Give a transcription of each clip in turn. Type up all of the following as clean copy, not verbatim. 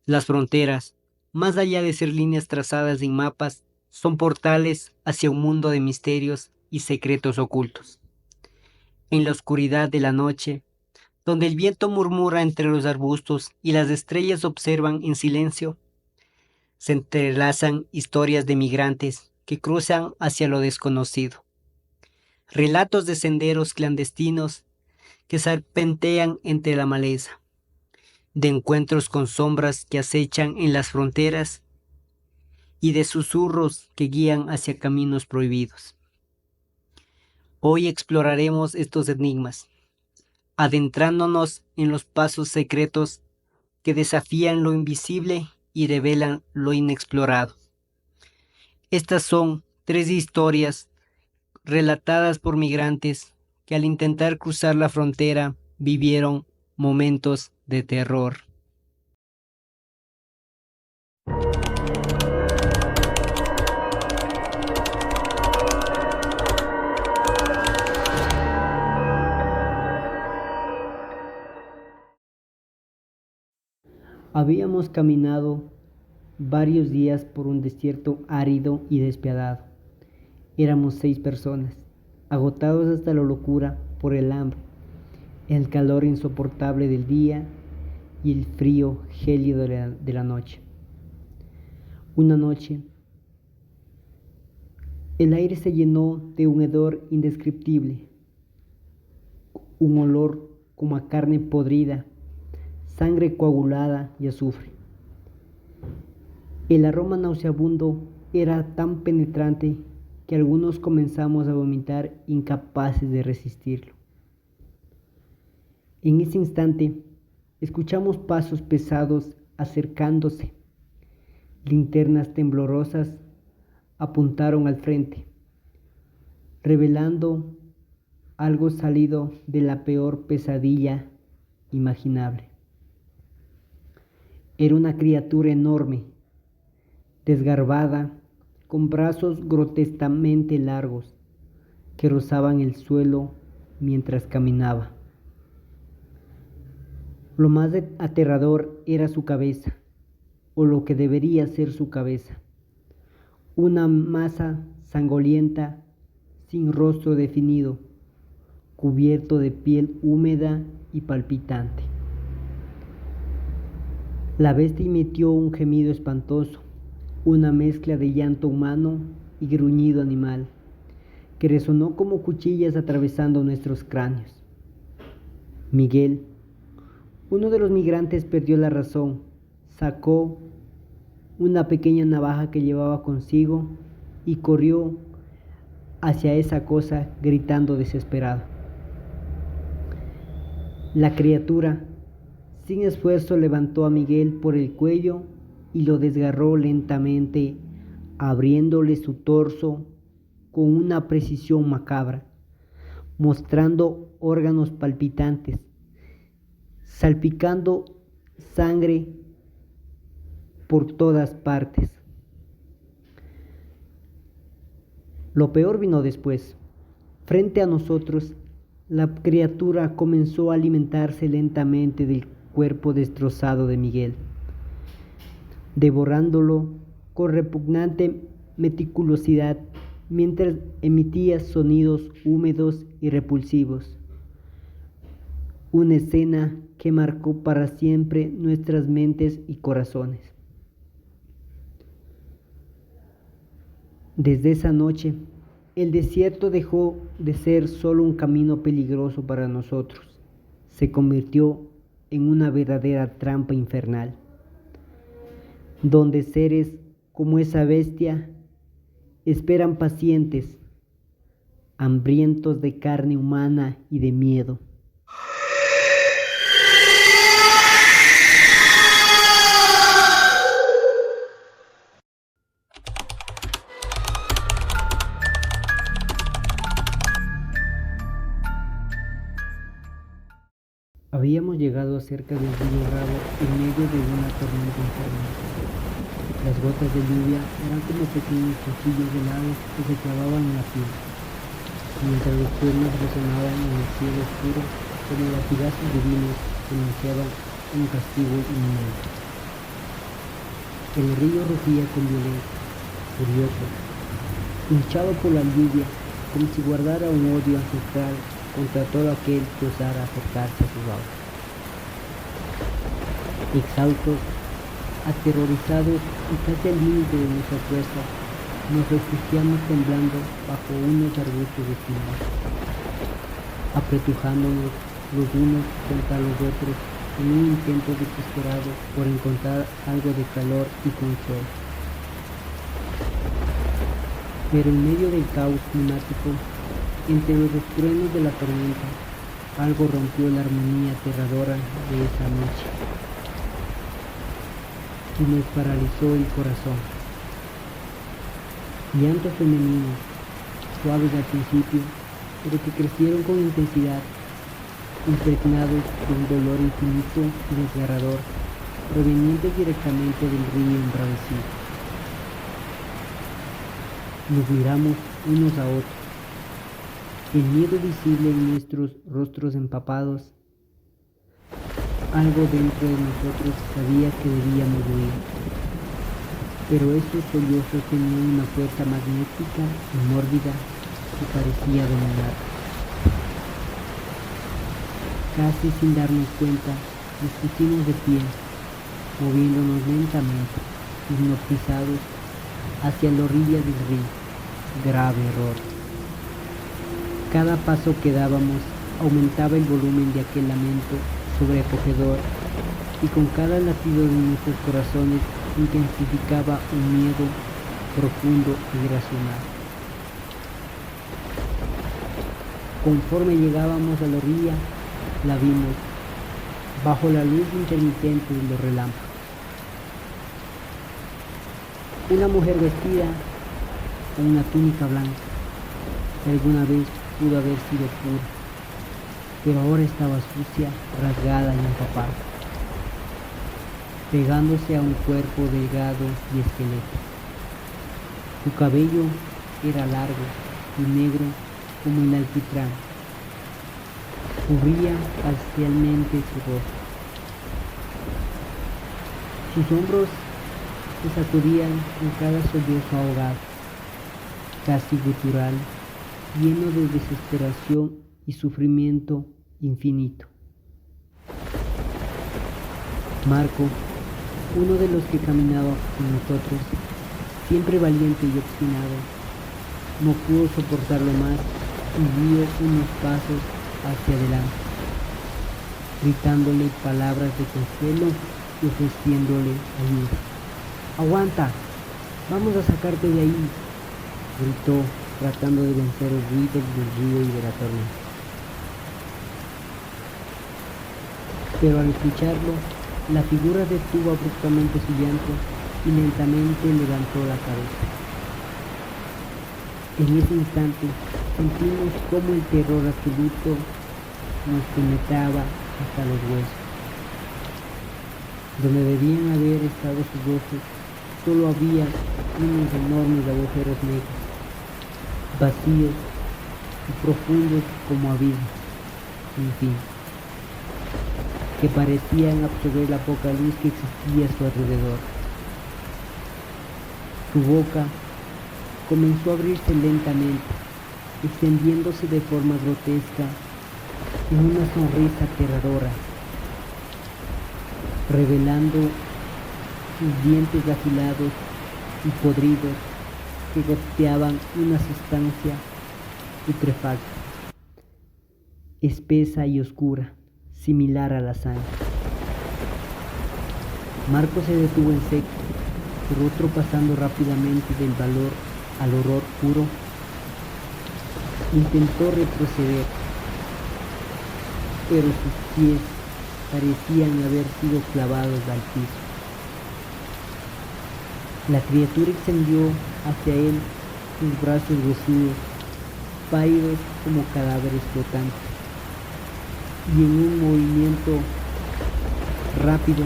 Las fronteras, más allá de ser líneas trazadas en mapas, son portales hacia un mundo de misterios y secretos ocultos. En la oscuridad de la noche, donde el viento murmura entre los arbustos y las estrellas observan en silencio, se entrelazan historias de migrantes que cruzan hacia lo desconocido. Relatos de senderos clandestinos que serpentean entre la maleza, de encuentros con sombras que acechan en las fronteras y de susurros que guían hacia caminos prohibidos. Hoy exploraremos estos enigmas, adentrándonos en los pasos secretos que desafían lo invisible y revelan lo inexplorado. Estas son tres historias relatadas por migrantes que al intentar cruzar la frontera vivieron momentos de terror. Habíamos caminado varios días por un desierto árido y despiadado. Éramos 6 personas, agotados hasta la locura por el hambre, el calor insoportable del día y el frío gélido de la noche. Una noche, el aire se llenó de un hedor indescriptible, un olor como a carne podrida, sangre coagulada y azufre. El aroma nauseabundo era tan penetrante que algunos comenzamos a vomitar incapaces de resistirlo. En ese instante, escuchamos pasos pesados acercándose. Linternas temblorosas apuntaron al frente, revelando algo salido de la peor pesadilla imaginable. Era una criatura enorme, desgarbada, con brazos grotescamente largos que rozaban el suelo mientras caminaba. Lo más aterrador era su cabeza, o lo que debería ser su cabeza, una masa sangrienta sin rostro definido, cubierto de piel húmeda y palpitante. La bestia emitió un gemido espantoso, una mezcla de llanto humano y gruñido animal, que resonó como cuchillas atravesando nuestros cráneos. Miguel, uno de los migrantes, perdió la razón, sacó una pequeña navaja que llevaba consigo y corrió hacia esa cosa gritando desesperado. La criatura, sin esfuerzo, levantó a Miguel por el cuello y lo desgarró lentamente, abriéndole su torso con una precisión macabra, mostrando órganos palpitantes, salpicando sangre por todas partes. Lo peor vino después. Frente a nosotros, la criatura comenzó a alimentarse lentamente del cuerpo destrozado de Miguel, devorándolo con repugnante meticulosidad mientras emitía sonidos húmedos y repulsivos. Una escena que marcó para siempre nuestras mentes y corazones. Desde esa noche, el desierto dejó de ser solo un camino peligroso para nosotros. Se convirtió en una verdadera trampa infernal, donde seres como esa bestia esperan pacientes, hambrientos de carne humana y de miedo. Habíamos llegado cerca del río Bravo en medio de una tormenta infernal. Las gotas de lluvia eran como pequeños cuchillos helados que se clavaban en la piel, mientras los truenos resonaban en el cielo oscuro como latigazos divinos que anunciaban un castigo inminente. El río rugía con violencia, furioso, hinchado por la lluvia, como si guardara un odio ancestral contra todo aquel que osara acercarse a sus aguas. Exhaustos, aterrorizados y casi al límite de nuestras fuerzas, nos refugiamos temblando bajo unos arbustos espinosos, apretujándonos los unos contra los otros en un intento desesperado por encontrar algo de calor y consuelo. Pero en medio del caos climático, entre los estruendos de la tormenta, algo rompió la armonía aterradora de esa noche y nos paralizó el corazón. Llantos femeninos, suaves al principio, pero que crecieron con intensidad, impregnados de un dolor infinito y desgarrador, provenientes directamente del río embravecido. Nos miramos unos a otros, el miedo visible en nuestros rostros empapados. Algo dentro de nosotros sabía que debíamos huir, pero esos sollozos tenían una fuerza magnética y mórbida que parecía dominar. Casi sin darnos cuenta, nos pusimos de pie, moviéndonos lentamente, hipnotizados hacia la orilla del río. Grave error. Cada paso que dábamos aumentaba el volumen de aquel lamento sobrecogedor, y con cada latido de nuestros corazones intensificaba un miedo profundo e irracional. Conforme llegábamos a la orilla, la vimos bajo la luz intermitente de los relámpagos. Una mujer vestida con una túnica blanca, que alguna vez pudo haber sido pura, pero ahora estaba sucia, rasgada y empapada, pegándose a un cuerpo delgado y esquelético. Su cabello era largo y negro como el alquitrán, cubría parcialmente su rostro. Sus hombros se sacudían con cada sollozo ahogado, casi gutural, lleno de desesperación y sufrimiento infinito. Marco, uno de los que caminaba con nosotros, siempre valiente y obstinado, no pudo soportarlo más y dio unos pasos hacia adelante, gritándole palabras de consuelo y ofreciéndole ayuda. ¡Aguanta! ¡Vamos a sacarte de ahí!, gritó, tratando de vencer el ruido del río y de la tormenta. Pero al escucharlo, la figura detuvo abruptamente su llanto y lentamente levantó la cabeza. En ese instante sentimos cómo el terror absoluto nos penetraba hasta los huesos. Donde debían haber estado sus ojos, solo había unos enormes agujeros negros, vacíos y profundos como abismos, sin fin, que parecían absorber la poca luz que existía a su alrededor. Su boca comenzó a abrirse lentamente, extendiéndose de forma grotesca en una sonrisa aterradora, revelando sus dientes afilados y podridos que goteaban una sustancia putrefacta, espesa y oscura, similar a la sangre. Marco se detuvo en seco, su rostro pasando rápidamente del valor al horror puro. Intentó retroceder, pero sus pies parecían haber sido clavados al piso. La criatura extendió hacia él sus brazos huesudos, pálidos como cadáveres flotantes, y en un movimiento rápido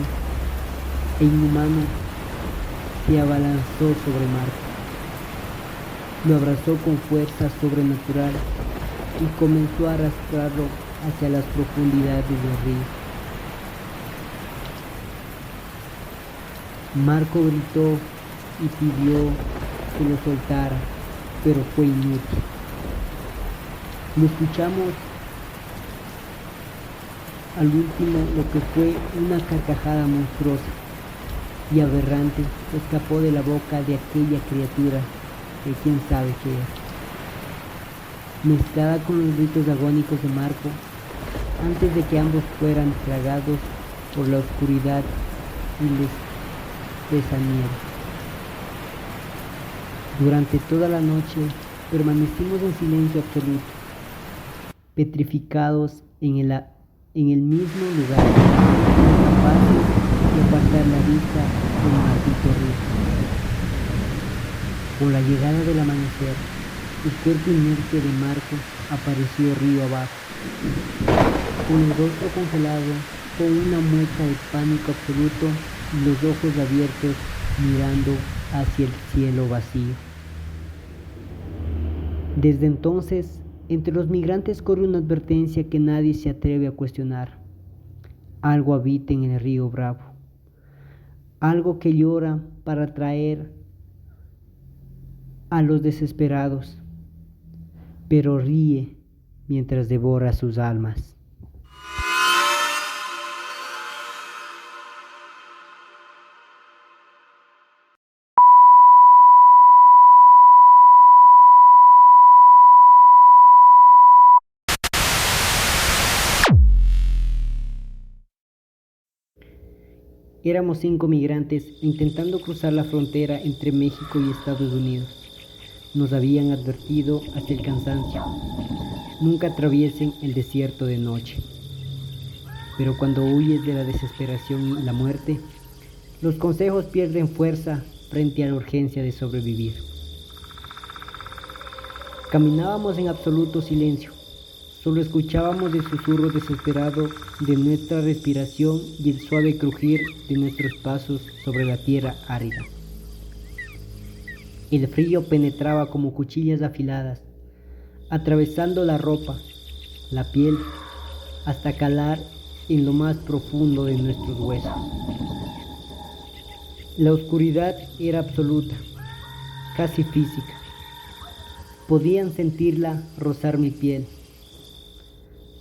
e inhumano se abalanzó sobre Marco. Lo abrazó con fuerza sobrenatural y comenzó a arrastrarlo hacia las profundidades del río. Marco gritó y pidió que lo soltara, pero fue inútil. Lo escuchamos al último lo que fue una carcajada monstruosa y aberrante escapó de la boca de aquella criatura que quién sabe qué era. Mezclada con los gritos agónicos de Marco, antes de que ambos fueran tragados por la oscuridad y la espesa nieve. Durante toda la noche permanecimos en silencio absoluto, petrificados en el mismo lugar, incapaces de apartar la vista del maldito río. Con la llegada del amanecer, el cuerpo inerte de Marco apareció río abajo, con el rostro congelado, con una mueca de pánico absoluto y los ojos abiertos mirando hacia el cielo vacío. Desde entonces, entre los migrantes corre una advertencia que nadie se atreve a cuestionar. Algo habita en el río Bravo, algo que llora para atraer a los desesperados, pero ríe mientras devora sus almas. Éramos 5 migrantes intentando cruzar la frontera entre México y Estados Unidos. Nos habían advertido hasta el cansancio: nunca atraviesen el desierto de noche. Pero cuando huyes de la desesperación y la muerte, los consejos pierden fuerza frente a la urgencia de sobrevivir. Caminábamos en absoluto silencio. Solo escuchábamos el susurro desesperado de nuestra respiración y el suave crujir de nuestros pasos sobre la tierra árida. El frío penetraba como cuchillas afiladas, atravesando la ropa, la piel, hasta calar en lo más profundo de nuestros huesos. La oscuridad era absoluta, casi física. Podían sentirla rozar mi piel,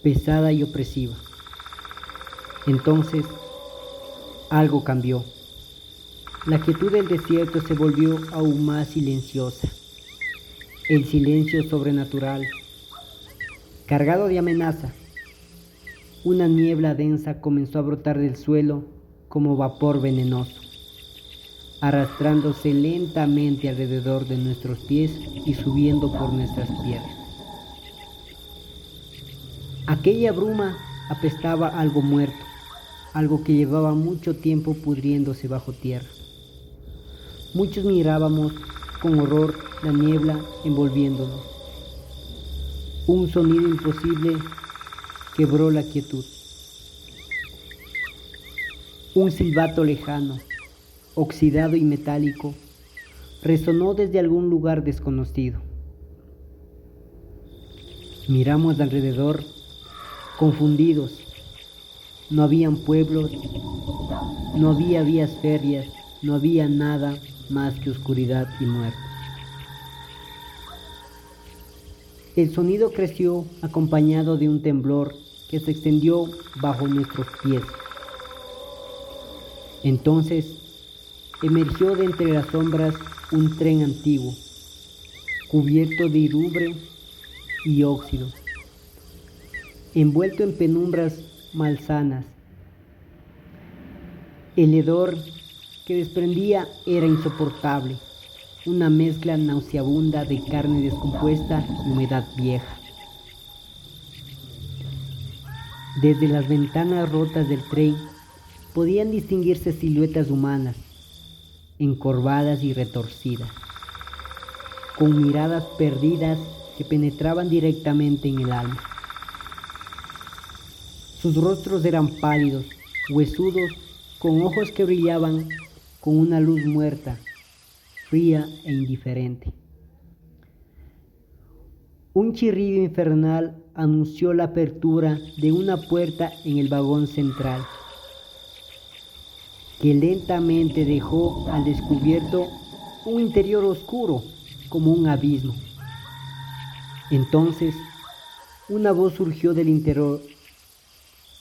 pesada y opresiva. Entonces, algo cambió. La quietud del desierto se volvió aún más silenciosa. El silencio sobrenatural, cargado de amenaza. Una niebla densa comenzó a brotar del suelo como vapor venenoso, arrastrándose lentamente alrededor de nuestros pies y subiendo por nuestras piernas. Aquella bruma apestaba algo muerto, algo que llevaba mucho tiempo pudriéndose bajo tierra. Muchos mirábamos con horror la niebla envolviéndonos. Un sonido imposible quebró la quietud. Un silbato lejano, oxidado y metálico, resonó desde algún lugar desconocido. Miramos alrededor, confundidos. No habían pueblos, no había vías férreas, no había nada más que oscuridad y muerte. El sonido creció acompañado de un temblor que se extendió bajo nuestros pies. Entonces emergió de entre las sombras un tren antiguo, cubierto de irubre y óxido, envuelto en penumbras malsanas. El hedor que desprendía era insoportable, una mezcla nauseabunda de carne descompuesta y humedad vieja. Desde las ventanas rotas del tren podían distinguirse siluetas humanas, encorvadas y retorcidas, con miradas perdidas que penetraban directamente en el alma. Sus rostros eran pálidos, huesudos, con ojos que brillaban con una luz muerta, fría e indiferente. Un chirrido infernal anunció la apertura de una puerta en el vagón central. que lentamente dejó al descubierto un interior oscuro como un abismo. Entonces, una voz surgió del interior,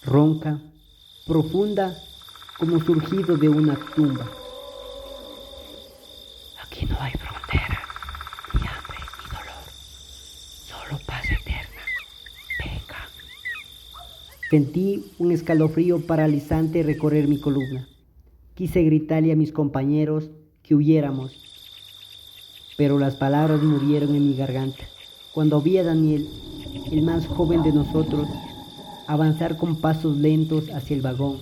ronca, profunda, como surgido de una tumba. Aquí no hay frontera, ni hambre, ni dolor, solo paz eterna. Venga. Sentí un escalofrío paralizante recorrer mi columna. Quise gritarle a mis compañeros que huyéramos, pero las palabras murieron en mi garganta. Cuando vi a Daniel, el más joven de nosotros, avanzar con pasos lentos hacia el vagón,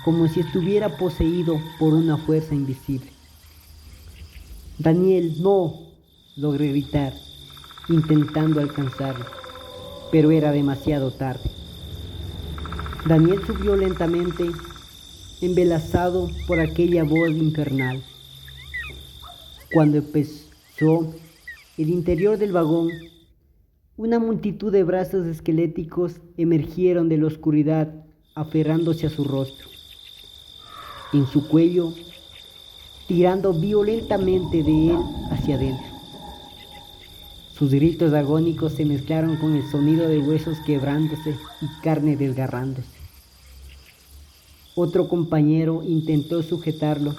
como si estuviera poseído por una fuerza invisible. Daniel, no, logré gritar, intentando alcanzarlo, pero era demasiado tarde. Daniel subió lentamente, embelesado por aquella voz infernal. Cuando empezó el interior del vagón, una multitud de brazos esqueléticos emergieron de la oscuridad, aferrándose a su rostro, en su cuello, tirando violentamente de él hacia adentro. Sus gritos agónicos se mezclaron con el sonido de huesos quebrándose y carne desgarrándose. Otro compañero intentó sujetarlo,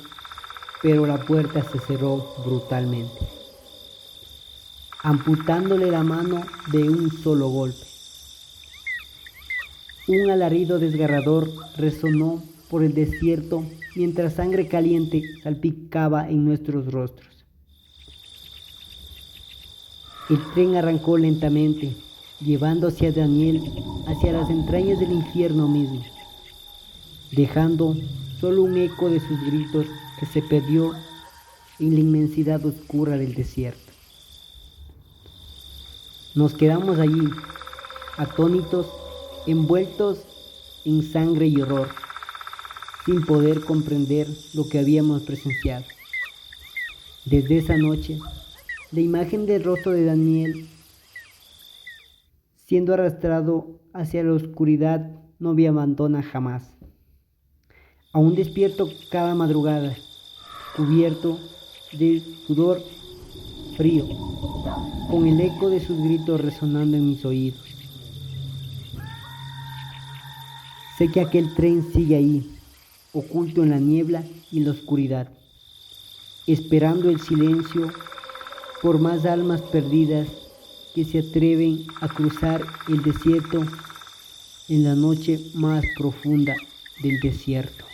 pero la puerta se cerró brutalmente, amputándole la mano de un solo golpe. Un alarido desgarrador resonó por el desierto mientras sangre caliente salpicaba en nuestros rostros. El tren arrancó lentamente, llevándose a Daniel hacia las entrañas del infierno mismo, dejando solo un eco de sus gritos que se perdió en la inmensidad oscura del desierto. Nos quedamos allí, atónitos, envueltos en sangre y horror, sin poder comprender lo que habíamos presenciado. Desde esa noche, la imagen del rostro de Daniel siendo arrastrado hacia la oscuridad no me abandona jamás. Aún despierto cada madrugada, cubierto de sudor frío, con el eco de sus gritos resonando en mis oídos. Sé que aquel tren sigue ahí, oculto en la niebla y la oscuridad, esperando el silencio por más almas perdidas que se atreven a cruzar el desierto en la noche más profunda del desierto.